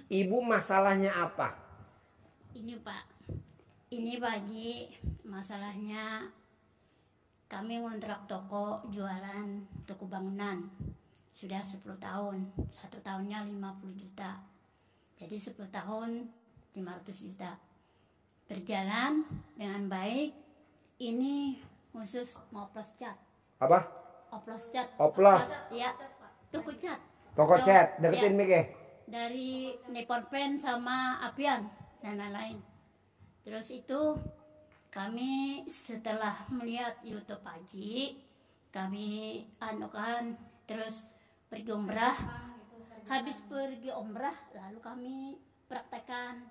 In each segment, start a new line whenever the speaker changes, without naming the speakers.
Ibu masalahnya apa?
Ini Pak, ini Pak Haji, masalahnya kami ngontrak toko jualan toko bangunan. Sudah 10 tahun, 1 tahunnya 50 juta. Jadi 10 tahun 500 juta. Berjalan dengan baik. Ini khusus mau oplos cat.
Apa?
Oplos cat.
Oplos.
Ya, toko cat.
Toko cat, deketin mic ya.
Dari Nippon Pen sama Apian dan lain-lain. Terus itu kami setelah melihat YouTube Haji, kami anukan terus pergi umrah. Habis pergi umrah lalu kami praktekkan.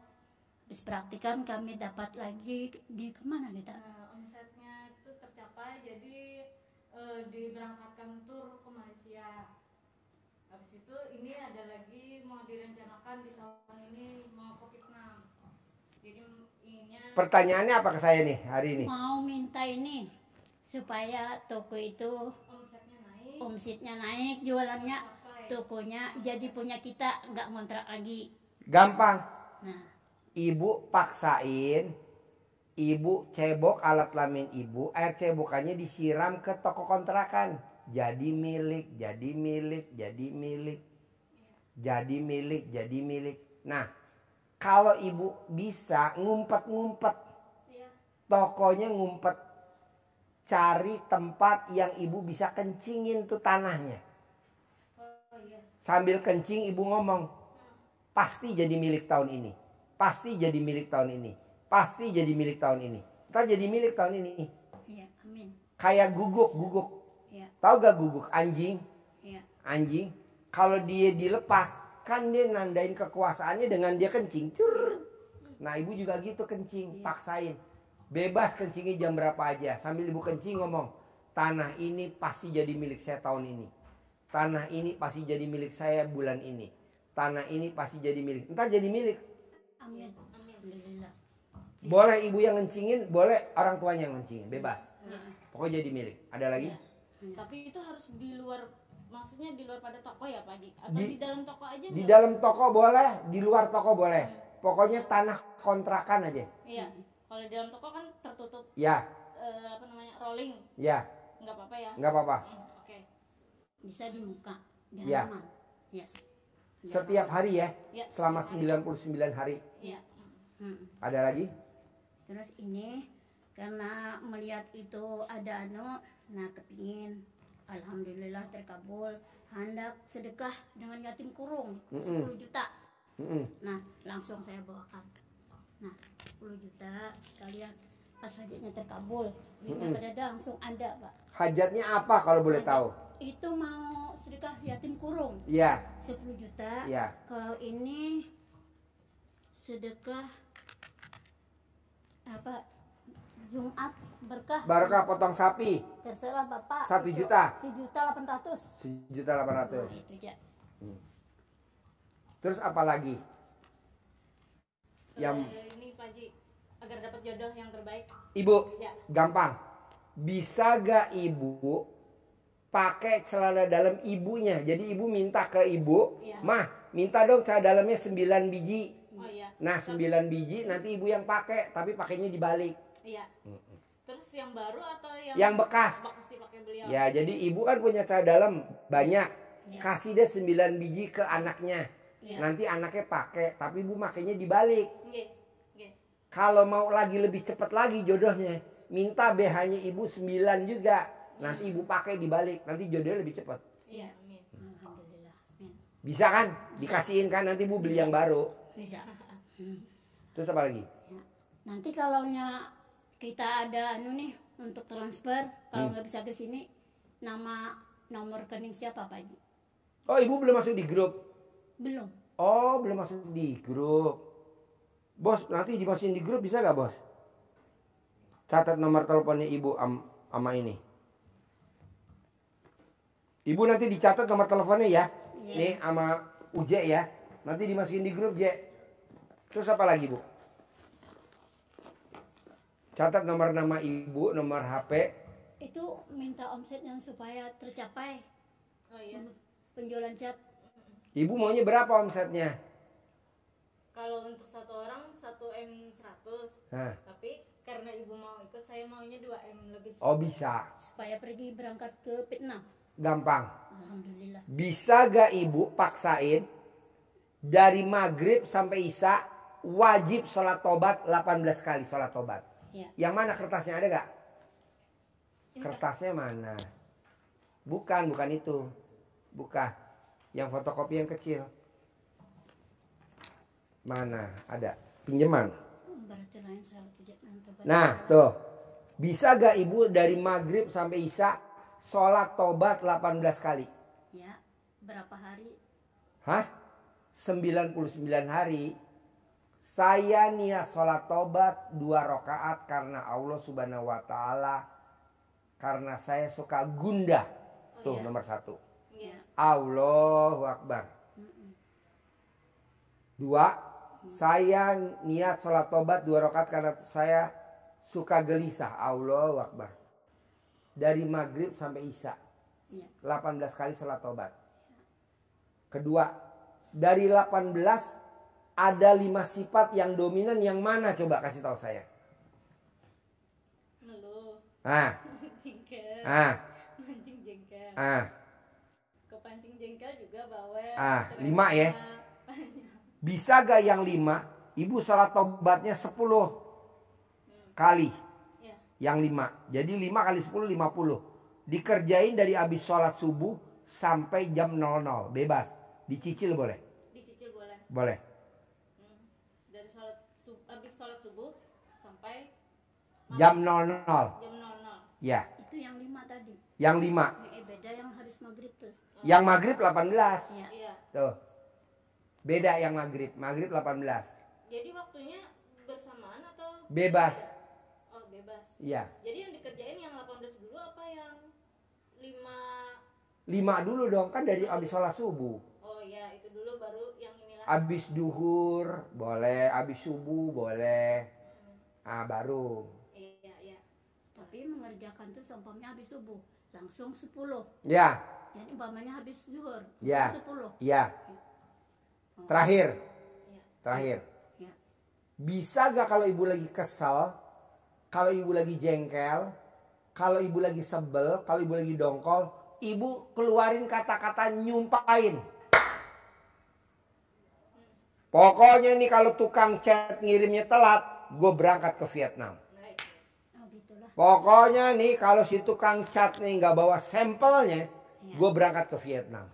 Habis praktikan kami dapat lagi di kemana kita?
Omsetnya itu tercapai, jadi diberangkatkan tur ke Malaysia. Habis itu ini ada lagi mau direncanakan di tahun ini mau ke Vietnam. Jadi ininya.
Pertanyaannya apa ke saya nih hari ini?
Mau minta ini supaya toko itu omsetnya naik, jualannya, tokonya jadi punya kita, nggak ngontrak lagi.
Gampang.
Nah,
Ibu paksain, ibu cebok alat kelamin ibu, air cebokannya disiram ke toko kontrakan. Jadi milik, jadi milik, jadi milik. Jadi milik, jadi milik. Nah, kalau ibu bisa ngumpet-ngumpet, tokonya ngumpet, cari tempat yang ibu bisa kencingin tuh tanahnya. Sambil kencing ibu ngomong, pasti jadi milik tahun ini, pasti jadi milik tahun ini, pasti jadi milik tahun ini, ntar jadi milik tahun ini.
iya, amin.
Kayak guguk.
Iya,
Tahu gak guguk? Anjing.
iya.
Anjing kalau dia dilepas kan dia nandain kekuasaannya dengan dia kencing. Cur. Nah ibu juga gitu kencing, paksain. Bebas kencingnya jam berapa aja. Sambil ibu kencing ngomong, tanah ini pasti jadi milik saya tahun ini. Tanah ini pasti jadi milik saya bulan ini. Tanah ini pasti jadi milik. Ntar jadi milik.
Amin. Alhamdulillah.
Boleh ibu yang ngencingin, boleh orang tuanya yang ngencingin. Bebas. Pokoknya jadi milik. Ada lagi?
Tapi itu harus di luar, maksudnya di luar pada toko ya Pak Haji? Atau di dalam toko aja?
Di dalam toko boleh, di luar toko boleh. Pokoknya tanah kontrakan aja.
Iya. Kalau di dalam toko kan tertutup.
Ya.
Apa namanya, rolling.
Ya.
Nggak apa-apa ya?
Nggak apa-apa.
Oke.
Bisa di muka, di
Ya.
halaman. Ya.
Setiap hari ya.
Ya,
Selama
setiap
99 hari.
Iya.
Ada lagi?
Terus ini karena melihat itu ada nah kepingin, alhamdulillah terkabul, hendak sedekah dengan yatim kurung 10 juta. Nah langsung saya bawakan. Nah 10 juta sekalian pas hajatnya terkabul, ada langsung ada Pak.
Hajatnya apa kalau boleh tahu?
Itu mau sedekah yatim kurung.
Iya.
10 juta.
Iya.
Kalau ini sedekah apa? Jumat berkah.
Barokah potong sapi.
Terserah Bapak.
1 juta.
1.800.000.
1.800.000.
Nah, itu aja.
Terus apa lagi? Yang
Ini Pak Haji, agar dapat jodoh yang terbaik.
Ibu,
Ya.
gampang. Bisa gak ibu pakai celana dalam ibunya? Jadi ibu minta ke ibu,
Iya.
Mah, minta dong celana dalamnya 9 biji.
Oh iya.
Nah 9 biji nanti ibu yang pakai, tapi pakainya dibalik.
Iya. Terus yang baru atau
Yang bekas.
bekas dipakai beliau?
Ya jadi ibu kan punya celana dalam banyak. Kasih deh 9 biji ke anaknya.
Iya.
Nanti anaknya pakai, tapi ibu makainya dibalik.
Nggih. Nggih.
Kalau mau lagi lebih cepat lagi jodohnya, minta BH-nya ibu 9 juga. Nanti ibu pakai dibalik, nanti jodohnya lebih cepat.
Iya, amin.
Alhamdulillah. Amin.
Bisa kan? Dikasihin kan nanti ibu beli yang baru.
Bisa.
Terus apa lagi?
Ya. Nanti kalau kita ada nih untuk transfer, kalau nggak bisa ke sini, nomor rekening siapa Pak Haji?
Oh ibu belum masuk di grup?
Belum.
Oh belum masuk di grup. Bos nanti dimasukin di grup bisa gak bos? Catat nomor teleponnya ibu sama ini. Ibu nanti dicatat nomor teleponnya ya. Nih sama Uje ya. Nanti dimasukin di grup Je. Terus apa lagi bu? Catat nomor nama ibu, nomor HP.
Itu minta omset yang supaya tercapai.
Oh iya.
Penjualan cat.
Ibu maunya berapa omsetnya?
kalau untuk satu orang 1 M 100.
Nah.
Tapi karena ibu mau ikut, saya maunya 2 M lebih.
Oh bisa.
Supaya pergi berangkat ke Vietnam.
Gampang.
Alhamdulillah.
Bisa gak ibu paksain dari maghrib sampai isya wajib sholat tobat 18 kali sholat tobat.
Ya.
Yang mana kertasnya ada gak? Kertasnya mana? Bukan itu. Bukan. Yang fotokopi yang kecil. Mana? Ada. Pinjaman.
Berarti lain saya tidak nonton.
Nah tuh. Bisa gak ibu dari maghrib sampai isya sholat tobat 18 kali?
Ya. Berapa hari?
Hah? 99 hari. Saya niat sholat tobat 2 rakaat karena Allah Subhanahu wa Ta'ala. Karena saya suka gundah. Tuh
iya.
nomor 1.
Iya.
Allahu Akbar. 2. Saya niat sholat tobat 2 rakaat karena saya suka gelisah. Allahu Akbar. Dari maghrib sampai isya.
Iya.
18 kali sholat tobat. Kedua, dari 18 ada 5 sifat yang dominan, yang mana coba kasih tahu saya.
Ngeluh,
Ah,
jengkel,
ah,
mancing jengkel.
ah,
Kepancing jengkel juga bawel.
5 ya. Bisa gak yang 5? Ibu sholat tobatnya 10 kali.
Ya.
Yang 5. Jadi 5 kali 10 50. Dikerjain dari habis sholat subuh sampai jam 00. Bebas. Dicicil boleh?
Dicicil boleh.
Boleh.
Dari habis sholat subuh sampai
Jam 00.
jam 00.
Ya.
Itu yang 5 tadi.
Yang 5.
Beda yang habis maghrib tuh.
Yang maghrib 18.
Ya.
Iya.
Tuh. Beda yang maghrib. Maghrib 18.
Jadi waktunya bersamaan atau
Bebas.
Oh, bebas.
Iya.
Jadi yang dikerjain yang 18 dulu apa yang 5?
5 dulu dong. Kan dari habis sholat subuh.
Oh iya, itu dulu baru yang inilah.
Habis duhur boleh. Habis subuh boleh. Ah baru.
Iya, iya.
Tapi mengerjakan tuh seumpamanya habis subuh. Langsung 10.
Ya.
Jadi umpamanya habis zuhur.
Ya.
10.
Ya.
Oh.
Terakhir.
Iya.
Terakhir.
Ya.
Bisa gak kalau ibu lagi kesel, kalau ibu lagi jengkel, kalau ibu lagi sebel, kalau ibu lagi dongkol, ibu keluarin kata-kata nyumpain. Pokoknya nih kalau tukang chat ngirimnya telat, gue berangkat ke Vietnam.
Baik.
Oh gitulah.
Pokoknya nih kalau si tukang chat nih nggak bawa sampelnya, gue berangkat ke Vietnam.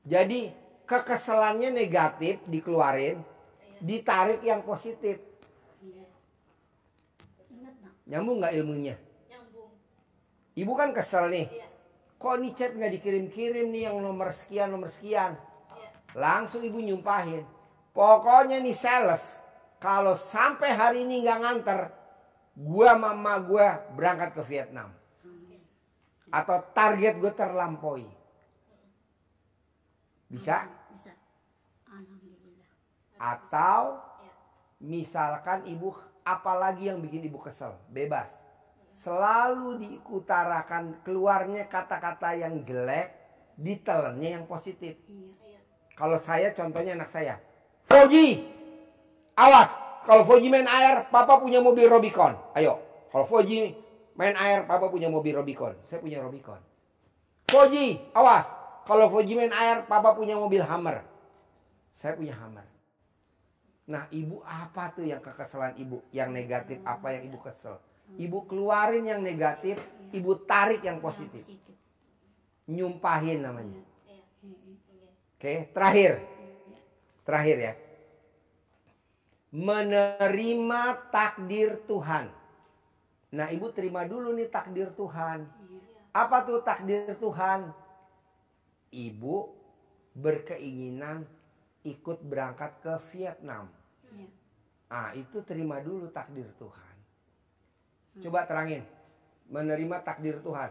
Jadi kekesalannya negatif dikeluarin, ditarik yang positif.
Iya. Ingat nak.
Nyambung nggak ilmunya?
Nyambung.
Ibu kan kesel nih.
Iya.
Kok nih chat nggak dikirim-kirim nih yang nomor sekian, nomor sekian.
Iya.
Langsung ibu nyumpahin. Pokoknya nih sales, kalau sampai hari ini nggak nganter, gua mama gua berangkat ke Vietnam. Atau target gue terlampaui. Bisa?
Bisa. Alhamdulillah.
Atau
Iya.
misalkan ibu, apalagi yang bikin ibu kesel, bebas. Selalu diutarakan keluarnya kata-kata yang jelek, ditelennya yang positif.
Iya.
Iya.
Kalau saya contohnya anak saya, Foji, awas. Kalau Foji main air, papa punya mobil Rubicon. Ayo, kalau Foji main air, papa punya mobil Rubicon. Saya punya Rubicon. Foji, awas. Kalau Foji main air, papa punya mobil Hummer. Saya punya Hummer. Nah, ibu apa tuh yang kekesalan ibu? Yang negatif apa yang ibu kesel? Ibu keluarin yang negatif, ibu tarik yang positif. Nyumpahin namanya.
Iya. Iya.
Oke, terakhir. Terakhir ya. Menerima takdir Tuhan. Nah, ibu terima dulu nih takdir Tuhan. Apa tuh takdir Tuhan? Ibu berkeinginan ikut berangkat ke Vietnam.
Iya.
Ah, itu terima dulu takdir Tuhan. Coba terangin. Menerima takdir Tuhan.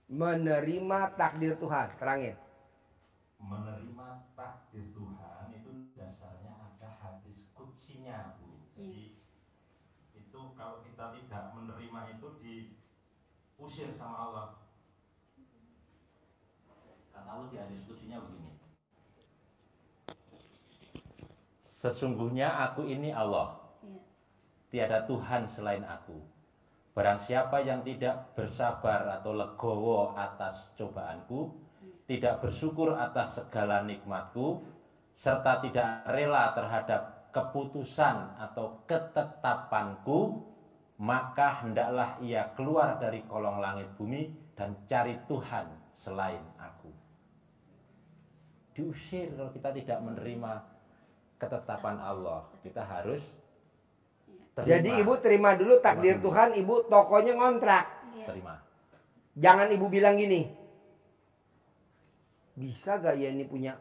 Menerima takdir Tuhan. Terangin.
Menerima takdir Tuhan itu dasarnya ada hadis kutsinya, Bu. Jadi itu kalau kita tidak menerima itu diusir sama Allah. Kata Allah di hadis kutsinya begini.
Sesungguhnya aku ini Allah,
Iya.
tiada Tuhan selain aku. Barang siapa yang tidak bersabar atau legowo atas cobaanku, tidak bersyukur atas segala nikmatku, serta tidak rela terhadap keputusan atau ketetapanku, maka hendaklah ia keluar dari kolong langit bumi dan cari Tuhan selain aku. Diusir kalau kita tidak menerima ketetapan Allah. Kita harus terima.
Jadi ibu terima dulu takdir Tuhan, ibu tokonya ngontrak.
Terima.
Jangan ibu bilang gini, bisa gak ya ini punya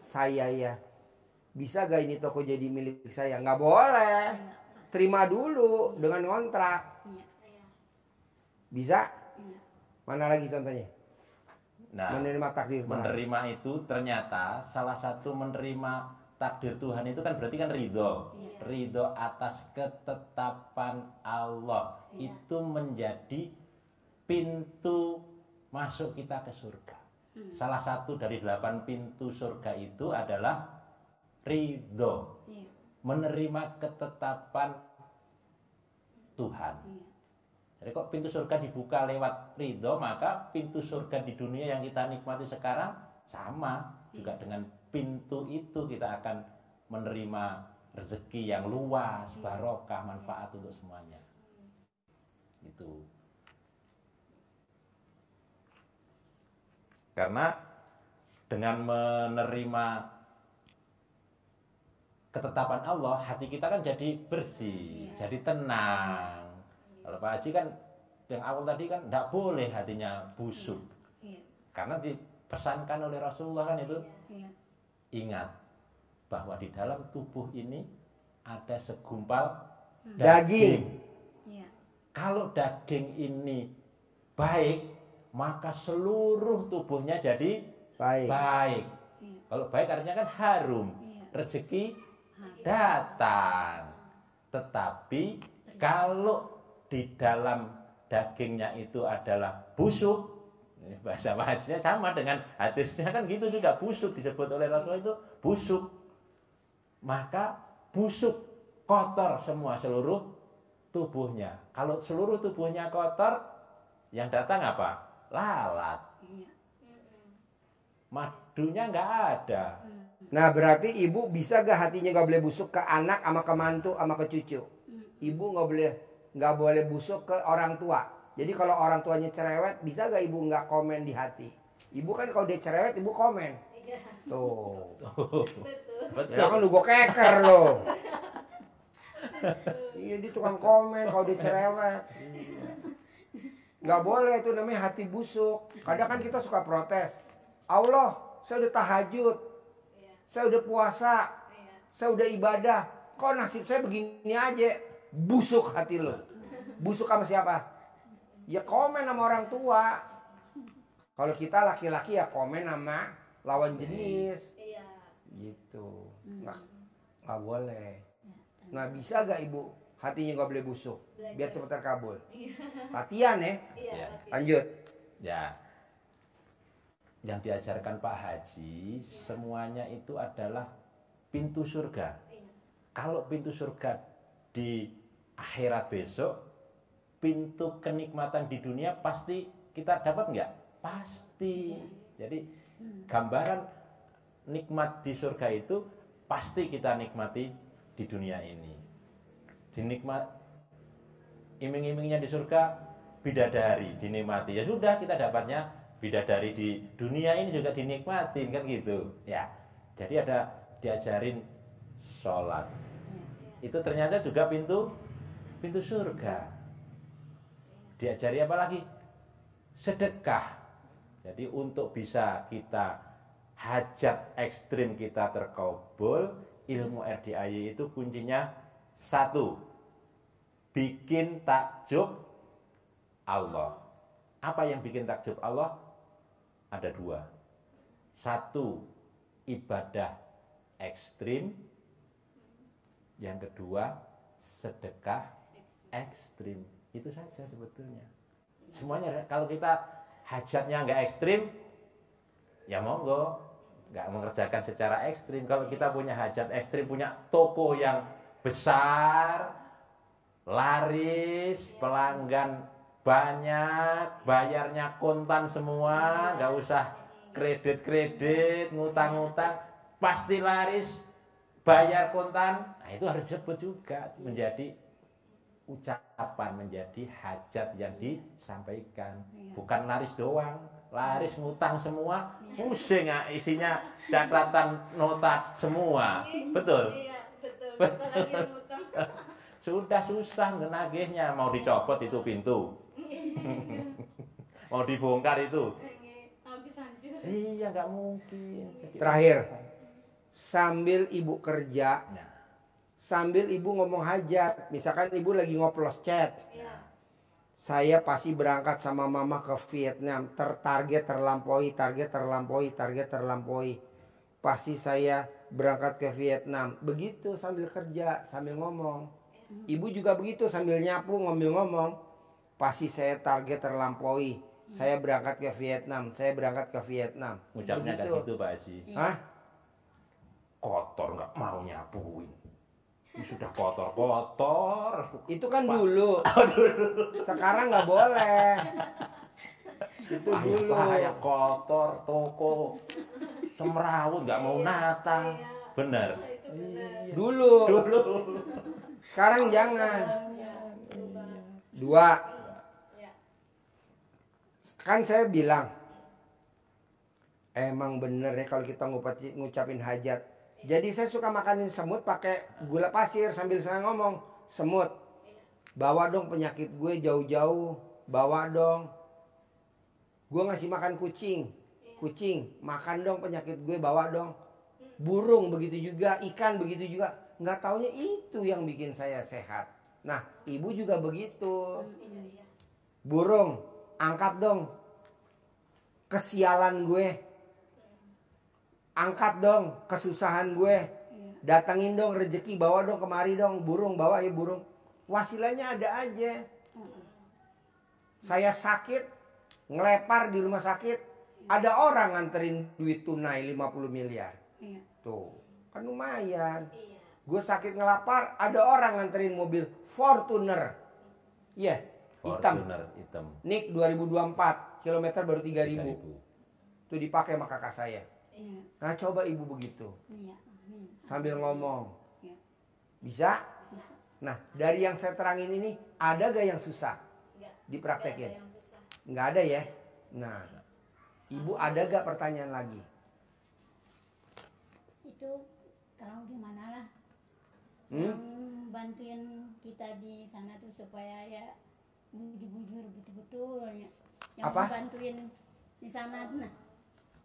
saya ya? Bisa gak ini toko jadi milik saya? Nggak boleh. Terima dulu dengan ngontrak.
Iya.
Bisa?
Iya.
Mana lagi contohnya?
Nah,
Menerima takdir Tuhan.
menerima itu ternyata salah satu menerima takdir Tuhan itu kan berarti kan ridho.
Iya.
Ridho atas ketetapan Allah.
Iya.
Itu menjadi pintu masuk kita ke surga. Salah satu dari 8 pintu surga itu adalah ridho.
Iya.
Menerima ketetapan Tuhan.
Iya.
Jadi kok pintu surga dibuka lewat ridho, maka pintu surga di dunia yang kita nikmati sekarang sama juga dengan pintu itu kita akan menerima rezeki yang luas, barokah, manfaat untuk semuanya. Itu. Karena dengan menerima ketetapan Allah, hati kita kan jadi bersih, jadi tenang. Kalau Pak Haji kan yang awal tadi kan tidak boleh hatinya busuk.
Iya.
Karena dipesankan oleh Rasulullah kan itu,
Iya.
ingat bahwa di dalam tubuh ini ada segumpal
Daging.
Iya.
Kalau daging ini baik, maka seluruh tubuhnya jadi
Baik.
baik.
Iya.
Kalau baik artinya kan harum,
Iya.
rezeki datang. Tetapi kalau di dalam dagingnya itu adalah busuk, ini bahasa hadisnya sama dengan hadisnya kan gitu juga, busuk disebut oleh Rasulullah itu busuk. Maka busuk, kotor semua seluruh tubuhnya. Kalau seluruh tubuhnya kotor, yang datang apa? Lalat.
Iya.
Madunya nggak ada.
Nah berarti ibu bisa gak hatinya gak boleh busuk ke anak sama ke mantu sama ke cucu? Ibu nggak boleh busuk ke orang tua. Jadi kalau orang tuanya cerewet, bisa gak ibu nggak komen di hati? Ibu kan kalau dia cerewet, ibu komen. Tuh.
Betul.
Ya kan lu gue keker loh. Iya dia tukang komen kalau dia cerewet. Nggak boleh, itu namanya hati busuk. Kadang kan kita suka protes. Allah, saya udah tahajud, saya udah puasa, saya udah ibadah. Kok nasib saya begini aja? Busuk hati lo. Busuk sama siapa? Ya komen sama orang tua. Kalau kita laki-laki ya komen sama lawan jenis. Gitu. Nggak boleh. Nah bisa gak ibu hatinya nggak boleh busuk? Biar cepat terkabul. Latihan ya.
Ya.
Lanjut.
Ya. Yang diajarkan Pak Haji semuanya itu adalah pintu surga. Kalau pintu surga di akhirat besok, pintu kenikmatan di dunia pasti kita dapat nggak? Pasti. Jadi gambaran nikmat di surga itu pasti kita nikmati di dunia ini. Dinikmat iming-imingnya di surga bidadari dinikmati. Ya sudah kita dapatnya bidadari di dunia ini juga dinikmatin kan gitu. Ya. Jadi ada diajarin sholat. Itu ternyata juga pintu surga. Diajari apa lagi? Sedekah. Jadi untuk bisa kita hajat ekstrim kita terkabul, ilmu RDAY itu kuncinya satu, bikin takjub Allah. Apa yang bikin takjub Allah? Ada dua. Satu, ibadah ekstrim. Yang kedua, sedekah ekstrim. Itu saja sebetulnya. Semuanya kalau kita hajatnya nggak ekstrim, ya monggo nggak mengerjakan secara ekstrim. Kalau kita punya hajat ekstrim, punya toko yang besar, laris, pelanggan banyak, bayarnya kontan semua, nggak usah kredit, ngutang-ngutang, pasti laris, bayar kontan. Nah, itu harus disebut juga menjadi ucapan, menjadi hajat yang disampaikan. Bukan laris doang, laris ngutang semua, pusing ya, isinya catatan nota semua. Betul?
Iya, betul. Apalagi yang utang.
Sudah susah ngenagihnya, mau dicopot itu pintu. Mau dibongkar itu.
Habis hancur.
Iya, nggak mungkin.
Terakhir, sambil ibu kerja,
Nah,
sambil ibu ngomong hajat, misalkan ibu lagi ngoplos chat,
Iya.
saya pasti berangkat sama mama ke Vietnam, target terlampaui, target terlampaui, target terlampaui. Pasti saya berangkat ke Vietnam. Begitu sambil kerja, sambil ngomong. Ibu juga begitu sambil nyapu, ngambil ngomong. Pasti saya target terlampaui. Saya berangkat ke Vietnam, saya berangkat ke Vietnam.
ucapnya nggak
Begitu.
gitu Pak Haji.
Hah?
Kotor nggak mau nyapuin. Ini sudah kotor.
Itu kan dulu. Sekarang nggak boleh. Itu dulu.
Bahaya kotor, toko, semrawut nggak mau nata. Bener.
Itu benar.
Dulu. Sekarang jangan. Dua.
Ya.
Kan saya bilang, emang bener ya kalau kita ngucapin hajat. Jadi saya suka makanin semut pakai gula pasir sambil saya ngomong, semut, bawa dong penyakit gue jauh-jauh, bawa dong. Gue ngasih makan kucing, makan dong penyakit gue, bawa dong. Burung begitu juga, ikan begitu juga. Nggak taunya itu yang bikin saya sehat. Nah, ibu juga begitu. Burung, angkat dong kesialan gue. Angkat dong kesusahan gue. Datangin dong rezeki, bawa dong kemari dong. Burung, bawa ya burung. Wasilanya ada aja. Saya sakit, ngelepar di rumah sakit. Ada orang nganterin duit tunai 50 miliar. Tuh, kan lumayan. Gue sakit ngelapar, ada orang nganterin mobil Fortuner. Iya, hitam.
Fortuner hitam.
Nik 2024, kilometer baru 3.000.
3.000.
Itu dipakai sama kakak saya. Nah, coba ibu begitu. Sambil ngomong. Bisa? Nah, dari yang saya terangin ini, ada gak yang susah? Dipraktekin? Nggak ada ya? Nah, ibu ada gak pertanyaan lagi?
Itu kalau gimana lah.
Hmm?
Yang bantuin kita di sana tuh supaya ya bujur-bujur betul-betul ya. Yang
Apa?
bantuin di sana tuh nah.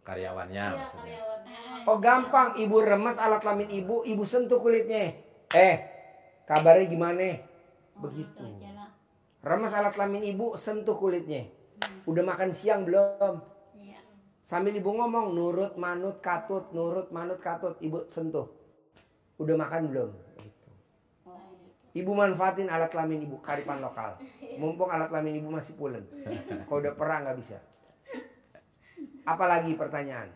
Karyawannya.
Iya,
maksudnya.
karyawannya.
Oh gampang, ibu remes alat kelamin ibu sentuh kulitnya. Kabarnya gimana? Begitu.
Itu aja lah.
Remes alat kelamin ibu, sentuh kulitnya. Udah makan siang belum?
Iya.
Sambil ibu ngomong, nurut, manut, katut, nurut, manut, katut. Ibu sentuh. Udah makan belum?
Oh,
Ibu manfaatin alat kelamin ibu, kearifan lokal. Mumpung alat kelamin ibu masih pulen. Kalau udah perang nggak bisa. Apalagi pertanyaan?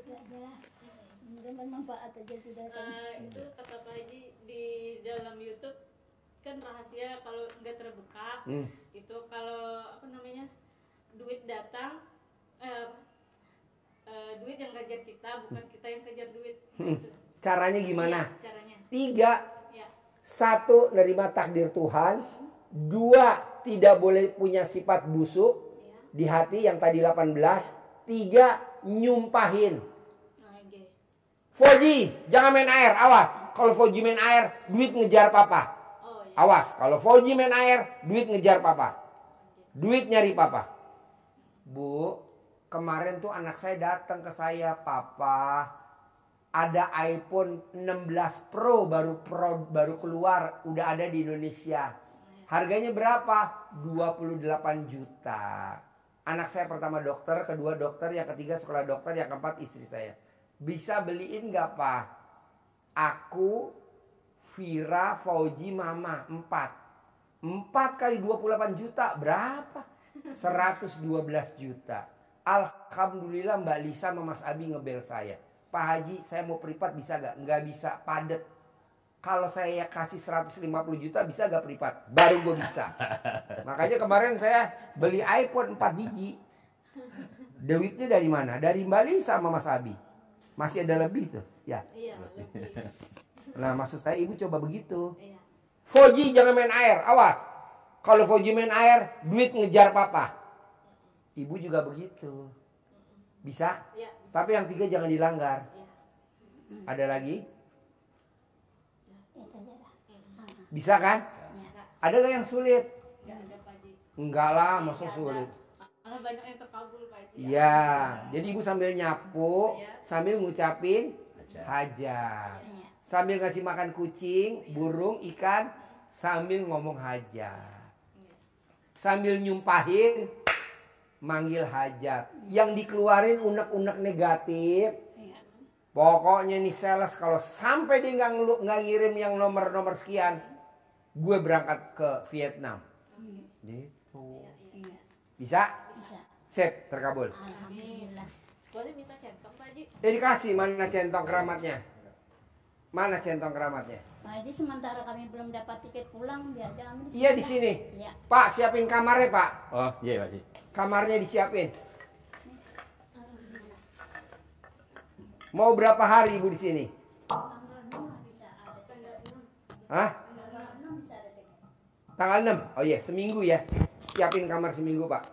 itu aja lah. Mudah bermanfaat aja sudah kan.
Itu kata Pak Haji di dalam YouTube kan rahasia kalau nggak terbuka. Itu kalau apa namanya duit datang, duit yang kejar kita, bukan kita yang kejar duit. Gitu.
Caranya gimana?
Iya, caranya.
3.
Ya.
1. Nerima takdir Tuhan. 2. Tidak boleh punya sifat busuk di hati yang tadi 18. 3. Nyumpahin.
Oke.
Foji, jangan main air, awas. Kalau Foji main air, duit ngejar papa.
Oh iya.
Awas, kalau Foji main air, duit ngejar papa. Duit nyari papa. Bu, kemarin tuh anak saya datang ke saya, papa, ada iPhone 16 Pro baru keluar, udah ada di Indonesia. Harganya berapa? 28 juta. Anak saya pertama dokter, kedua dokter, yang ketiga sekolah dokter, yang keempat istri saya. Bisa beliin gak Pak? Aku, Vira, Fauji, Mama, 4 kali 28 juta berapa? 112 juta. Alhamdulillah Mbak Lisa sama Mas Abi ngebel saya. Pak Haji, saya mau privat bisa gak? Nggak bisa, padet. Kalau saya kasih 150 juta bisa gak privat? Baru gue bisa. Makanya kemarin saya beli iPhone 4 biji. Duitnya dari mana? Dari Mbak Lisa sama Mas Abi. Masih ada lebih tuh. Ya.
Iya, lebih.
Nah maksud saya ibu coba begitu.
Iya.
Fauji jangan main air, awas. Kalau Fauji main air, duit ngejar papa. Ibu juga begitu. Bisa?
Iya.
Tapi yang 3 jangan dilanggar.
Iya.
Ada lagi?
Itu aja dah.
Bisa kan?
Bisa.
Ada gak yang sulit?
Nggak ada Pak Haji.
Enggak lah, masa
Nggak ada.
sulit.
Malah banyak yang terkabul Pak Haji.
Iya, jadi ibu sambil nyapu,
Iya.
sambil ngucapin hajat.
Iya.
Sambil ngasih makan kucing, burung, ikan, sambil ngomong hajat. Sambil nyumpahin, manggil hajat. Yang dikeluarin unek-unek negatif.
Iya.
Pokoknya nih sales kalau sampai dia nggak ngirim yang nomor sekian, gue berangkat ke Vietnam. Gitu.
Iya.
Bisa?
Bisa.
Sip, terkabul.
Alhamdulillah.
Boleh minta centong Pak Haji?
Dikasih mana centong keramatnya? Mana centong keramatnya?
Pak Haji, sementara kami belum dapat tiket pulang, biar aja kami
Iya di
dah.
sini.
Iya.
Pak, siapin kamarnya, Pak.
Oh, iya Pak Haji.
Kamarnya disiapin. Mau berapa hari Ibu di sini?
Tanggal 6 bisa ada tiket.
Hah?
Tanggal 6 bisa ada tiket.
Tanggal 6? Oh iya, seminggu ya. Siapin kamar seminggu, Pak.